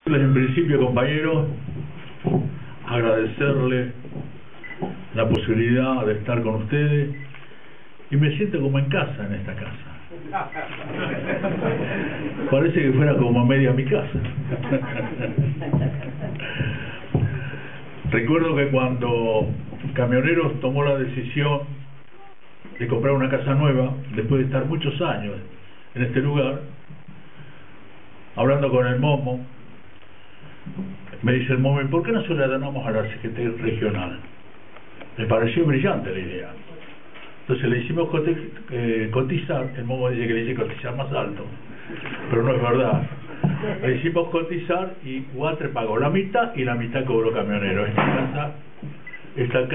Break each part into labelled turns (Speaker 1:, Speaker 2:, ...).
Speaker 1: En principio, compañeros, agradecerle la posibilidad de estar con ustedes y me siento como en casa en esta casa. Parece que fuera como a media mi casa. Recuerdo que cuando Camioneros tomó la decisión de comprar una casa nueva, después de estar muchos años en este lugar, hablando con el Momo, me dice el Momo: ¿por qué no se la donamos a la CGT regional? Me pareció brillante la idea. Entonces le hicimos cotizar. El Momo dice que le hice cotizar más alto, pero no es verdad. Le hicimos cotizar y Guatre pagó la mitad y la mitad cobró Camionero. Esta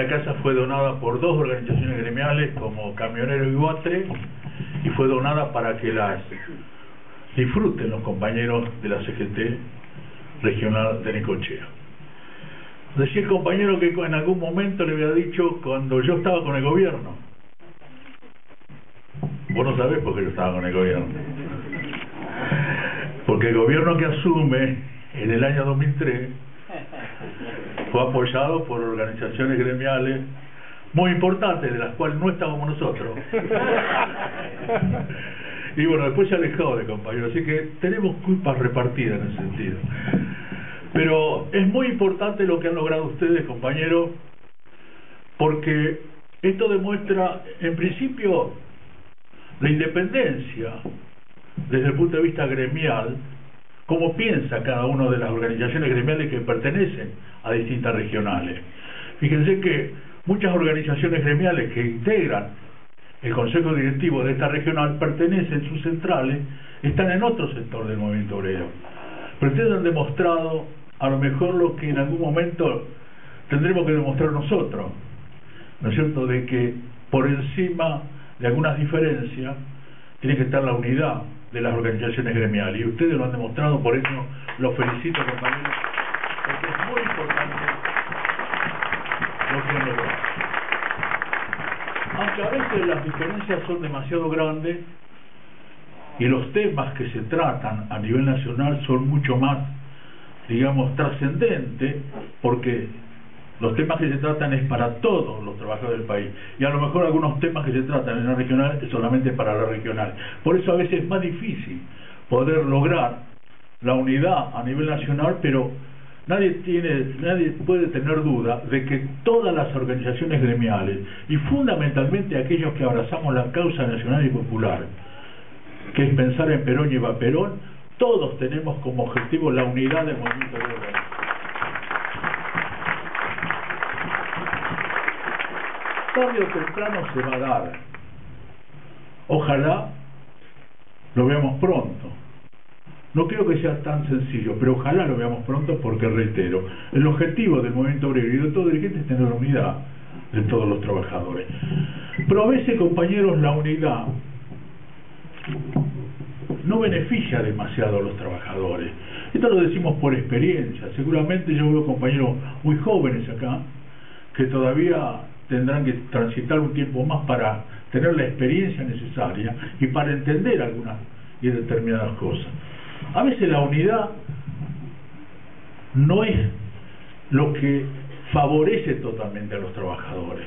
Speaker 1: casa fue donada por dos organizaciones gremiales como Camionero y Guatre, y fue donada para que las disfruten los compañeros de la CGT regional de Necochea. Decía el compañero que en algún momento le había dicho, cuando yo estaba con el gobierno. Vos no sabés por qué yo estaba con el gobierno. Porque el gobierno que asume en el año 2003 fue apoyado por organizaciones gremiales muy importantes, de las cuales no estábamos nosotros. Y bueno, después se alejó de compañero, así que tenemos culpas repartidas en ese sentido. Pero es muy importante lo que han logrado ustedes, compañeros, porque esto demuestra, en principio, la independencia desde el punto de vista gremial, cómo piensa cada una de las organizaciones gremiales que pertenecen a distintas regionales. Fíjense que muchas organizaciones gremiales que integran el consejo directivo de esta regional pertenecen, sus centrales están en otro sector del movimiento obrero. Pero ustedes han demostrado a lo mejor lo que en algún momento tendremos que demostrar nosotros, ¿no es cierto?, de que por encima de algunas diferencias tiene que estar la unidad de las organizaciones gremiales, y ustedes lo han demostrado. Por eso los felicito, compañeros, porque es muy importante lo que han logrado. Aunque a veces las diferencias son demasiado grandes y los temas que se tratan a nivel nacional son mucho más, digamos, trascendentes, porque los temas que se tratan es para todos los trabajadores del país, y a lo mejor algunos temas que se tratan en la regional es solamente para la regional. Por eso a veces es más difícil poder lograr la unidad a nivel nacional, pero nadie puede tener duda de que todas las organizaciones gremiales, y fundamentalmente aquellos que abrazamos la causa nacional y popular, que es pensar en Perón y Eva Perón, todos tenemos como objetivo la unidad del movimiento obrero. Tarde o temprano se va a dar. Ojalá lo veamos pronto. No creo que sea tan sencillo, pero ojalá lo veamos pronto, porque, reitero, el objetivo del movimiento obrero y de todo dirigente es tener la unidad de todos los trabajadores. Pero a veces, compañeros, la unidad no beneficia demasiado a los trabajadores. Esto lo decimos por experiencia. Seguramente yo veo compañeros muy jóvenes acá que todavía tendrán que transitar un tiempo más para tener la experiencia necesaria y para entender algunas y determinadas cosas. A veces la unidad no es lo que favorece totalmente a los trabajadores,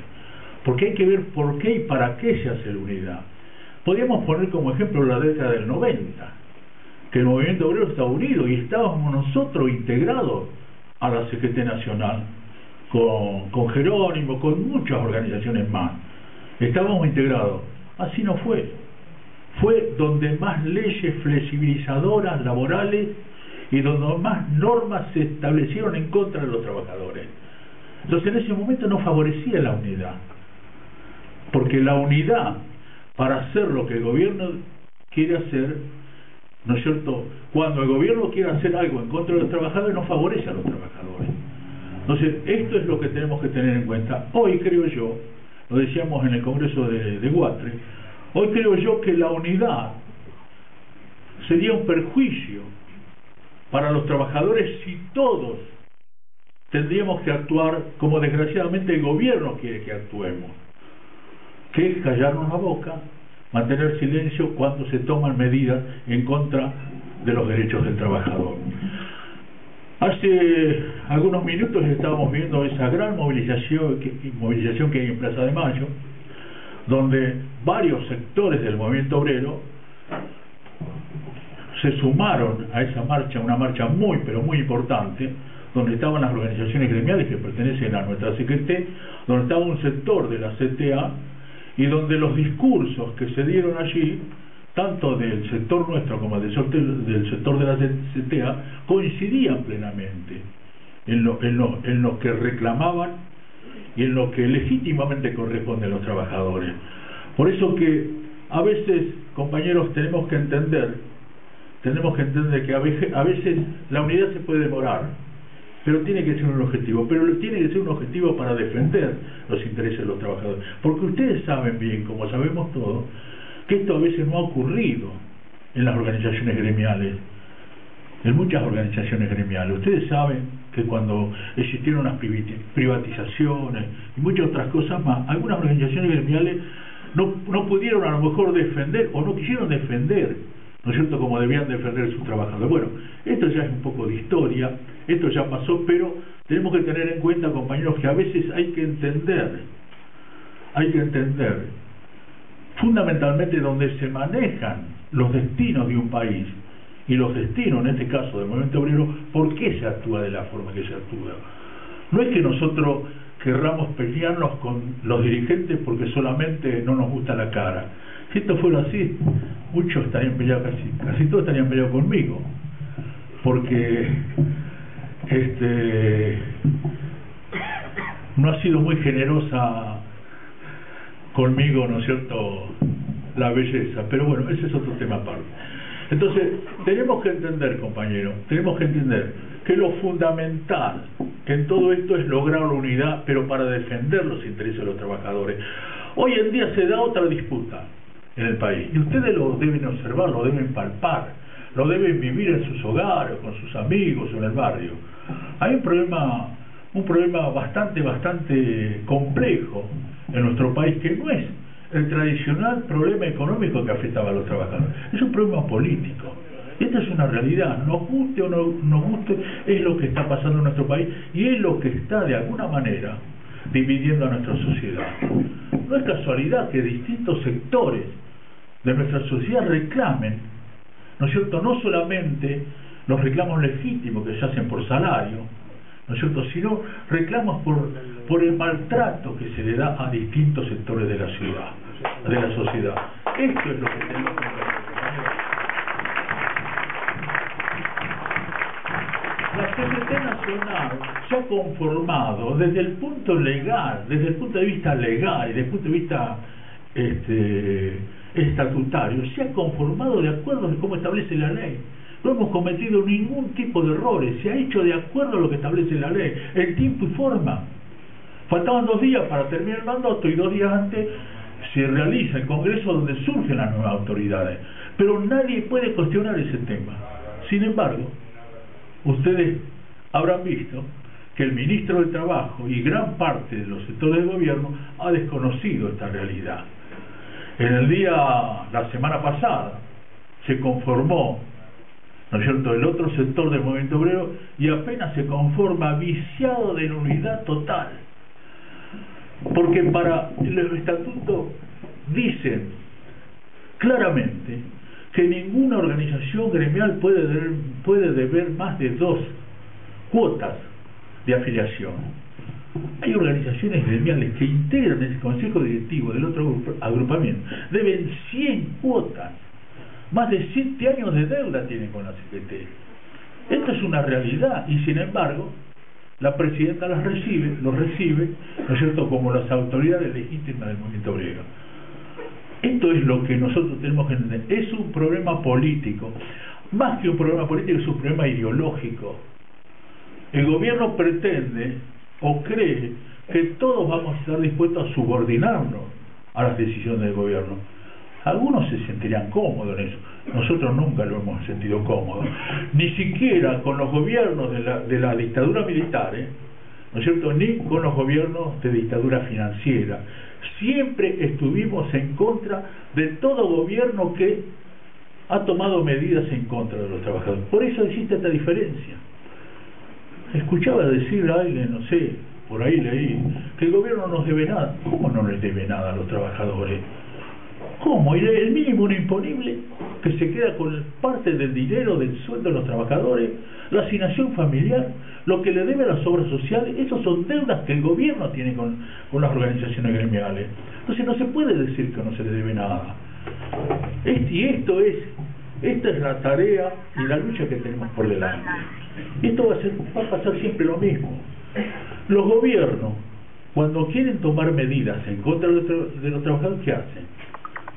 Speaker 1: porque hay que ver por qué y para qué se hace la unidad. Podríamos poner como ejemplo la década del 90, que el movimiento obrero estaba unido y estábamos nosotros integrados a la CGT nacional, con Jerónimo, con muchas organizaciones más. Estábamos integrados. Así no fue. Fue donde más leyes flexibilizadoras laborales y donde más normas se establecieron en contra de los trabajadores. Entonces, en ese momento no favorecía la unidad, porque la unidad, para hacer lo que el gobierno quiere hacer, ¿no es cierto?, cuando el gobierno quiere hacer algo en contra de los trabajadores, no favorece a los trabajadores. Entonces, esto es lo que tenemos que tener en cuenta. Hoy creo yo, lo decíamos en el Congreso de Guatre, hoy creo yo que la unidad sería un perjuicio para los trabajadores si todos tendríamos que actuar como desgraciadamente el gobierno quiere que actuemos, que es callarnos la boca, mantener silencio cuando se toman medidas en contra de los derechos del trabajador. Hace algunos minutos estábamos viendo esa gran movilización que hay en Plaza de Mayo, donde varios sectores del movimiento obrero se sumaron a esa marcha, una marcha muy pero muy importante, donde estaban las organizaciones gremiales que pertenecen a nuestra CGT, donde estaba un sector de la CTA, y donde los discursos que se dieron allí, tanto del sector nuestro como del sector de la CTA, coincidían plenamente en lo que reclamaban y en lo que legítimamente corresponde a los trabajadores. Por eso que a veces, compañeros, tenemos que entender que a veces la unidad se puede demorar, pero tiene que ser un objetivo, para defender los intereses de los trabajadores, porque ustedes saben bien, como sabemos todos, que esto a veces no ha ocurrido en las organizaciones gremiales, en muchas organizaciones gremiales. Ustedes saben que cuando existieron las privatizaciones y muchas otras cosas más, algunas organizaciones gremiales no pudieron a lo mejor defender o no quisieron defender, ¿no es cierto?, como debían defender sus trabajadores. Bueno, esto ya es un poco de historia, esto ya pasó, pero tenemos que tener en cuenta, compañeros, que a veces hay que entender fundamentalmente donde se manejan los destinos de un país y los destinos, en este caso del movimiento obrero, por qué se actúa de la forma que se actúa. No es que nosotros querramos pelearnos con los dirigentes porque solamente no nos gusta la cara. Si esto fuera así, muchos estarían peleados, casi todos estarían peleados conmigo, porque no ha sido muy generosa conmigo, ¿no es cierto?, la belleza, pero bueno, ese es otro tema aparte. Entonces, tenemos que entender, compañeros, que lo fundamental que en todo esto es lograr la unidad, pero para defender los intereses de los trabajadores. Hoy en día se da otra disputa en el país, y ustedes lo deben observar, lo deben palpar, lo deben vivir en sus hogares, con sus amigos, en el barrio. Hay un problema bastante complejo en nuestro país, que no es el tradicional problema económico que afectaba a los trabajadores, es un problema político. Esta es una realidad, nos guste o no nos guste, es lo que está pasando en nuestro país y es lo que está de alguna manera dividiendo a nuestra sociedad. No es casualidad que distintos sectores de nuestra sociedad reclamen, ¿no es cierto?, no solamente los reclamos legítimos que se hacen por salario, ¿no es cierto?, sino reclamos por el maltrato que se le da a distintos sectores de la sociedad. Esto es lo que tenemos que ver. La CGT Nacional se ha conformado desde el punto de vista legal y desde el punto de vista estatutario, se ha conformado de acuerdo a cómo establece la ley. No hemos cometido ningún tipo de errores, se ha hecho de acuerdo a lo que establece la ley, en tiempo y forma. Faltaban 2 días para terminar el mandato y 2 días antes se realiza el Congreso donde surgen las nuevas autoridades. Pero nadie puede cuestionar ese tema. Sin embargo, ustedes habrán visto que el ministro del Trabajo y gran parte de los sectores del gobierno ha desconocido esta realidad. La semana pasada, se conformó, ¿no es cierto?, el otro sector del movimiento obrero, y apenas se conforma, viciado de unidad total, porque para el estatuto dicen claramente que ninguna organización gremial puede deber más de 2 cuotas de afiliación. Hay organizaciones gremiales que integran el consejo directivo del otro agrupamiento, deben 100 cuotas. Más de 7 años de deuda tienen con la CGT. Esto es una realidad y sin embargo la presidenta los recibe, ¿no es cierto?, como las autoridades legítimas del movimiento obrero. Esto es lo que nosotros tenemos que entender. Es un problema político. Más que un problema político, es un problema ideológico. El gobierno pretende o cree que todos vamos a estar dispuestos a subordinarnos a las decisiones del gobierno. Algunos se sentirían cómodos en eso. Nosotros nunca lo hemos sentido cómodo. Ni siquiera con los gobiernos de la dictadura militar, ¿no es cierto?, ni con los gobiernos de dictadura financiera. siempre estuvimos en contra de todo gobierno que ha tomado medidas en contra de los trabajadores. Por eso existe esta diferencia. Escuchaba decir a alguien, no sé, por ahí leí, que el gobierno no nos debe nada. ¿Cómo no les debe nada a los trabajadores? ¿Cómo? ¿Y el mínimo no imponible que se queda con parte del dinero del sueldo de los trabajadores? La asignación familiar, lo que le debe a las obras sociales, esos son deudas que el gobierno tiene con las organizaciones gremiales. Entonces no se puede decir que no se le debe nada. Esta es la tarea y la lucha que tenemos por delante. Y esto va a pasar siempre lo mismo. Los gobiernos, cuando quieren tomar medidas en contra de los trabajadores, ¿qué hacen?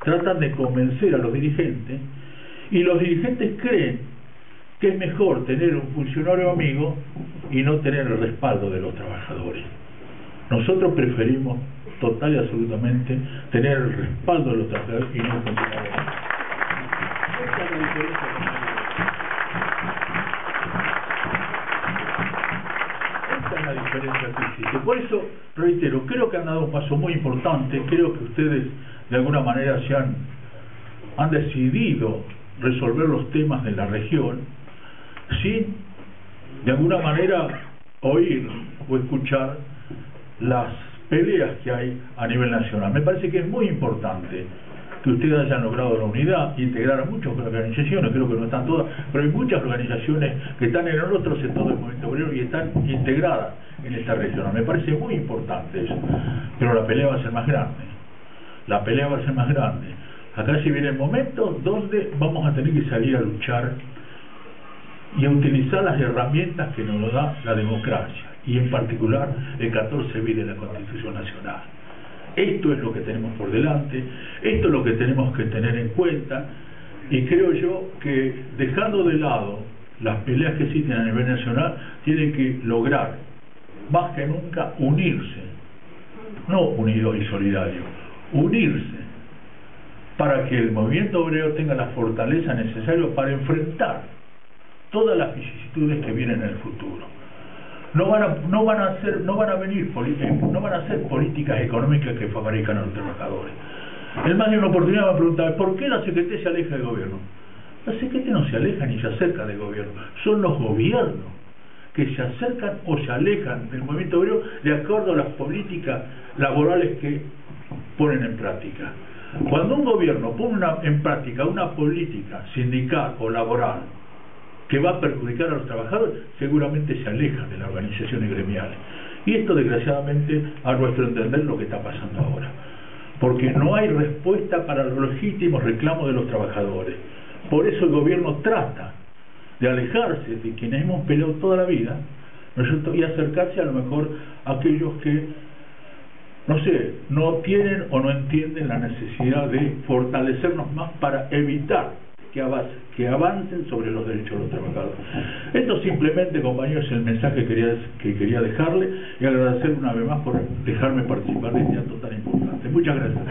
Speaker 1: Tratan de convencer a los dirigentes, y los dirigentes creen que es mejor tener un funcionario amigo y no tener el respaldo de los trabajadores. Nosotros preferimos total y absolutamente tener el respaldo de los trabajadores y no el funcionario amigo. Esta es la diferencia. Esta es la diferencia que existe. Por eso, reitero, creo que han dado un paso muy importante. Creo que ustedes de alguna manera han decidido resolver los temas de la región sin de alguna manera oír o escuchar las peleas que hay a nivel nacional. Me parece que es muy importante que ustedes hayan logrado la unidad, integrar a muchas organizaciones, creo que no están todas, pero hay muchas organizaciones que están en el otro sector del movimiento obrero y están integradas en esta región. Me parece muy importante eso, pero la pelea va a ser más grande. La pelea va a ser más grande. Acá se viene el momento donde vamos a tener que salir a luchar y a utilizar las herramientas que nos da la democracia, y en particular el 14 bis de la Constitución Nacional. Esto es lo que tenemos por delante, esto es lo que tenemos que tener en cuenta, y creo yo que dejando de lado las peleas que existen a nivel nacional, tienen que lograr más que nunca unirse, no unido y solidario, unirse, para que el movimiento obrero tenga la fortaleza necesaria para enfrentar todas las vicisitudes que vienen en el futuro. No van a ser políticas económicas que favorezcan a los trabajadores. El más de una oportunidad me preguntaba, ¿por qué la CGT se aleja del gobierno? La CGT no se aleja ni se acerca del gobierno, son los gobiernos que se acercan o se alejan del movimiento obrero de acuerdo a las políticas laborales que ponen en práctica. Cuando un gobierno pone en práctica una política sindical o laboral que va a perjudicar a los trabajadores, seguramente se aleja de las organizaciones gremiales. Y esto, desgraciadamente, a nuestro entender, lo que está pasando ahora. Porque no hay respuesta para los legítimos reclamos de los trabajadores. Por eso el gobierno trata de alejarse de quienes hemos peleado toda la vida, ¿no? Y acercarse a lo mejor a aquellos que, no sé, no tienen o no entienden la necesidad de fortalecernos más para evitar que avancen sobre los derechos de los trabajadores. Esto simplemente, compañeros, es el mensaje que quería dejarle, y agradecer una vez más por dejarme participar de este acto tan importante. Muchas gracias.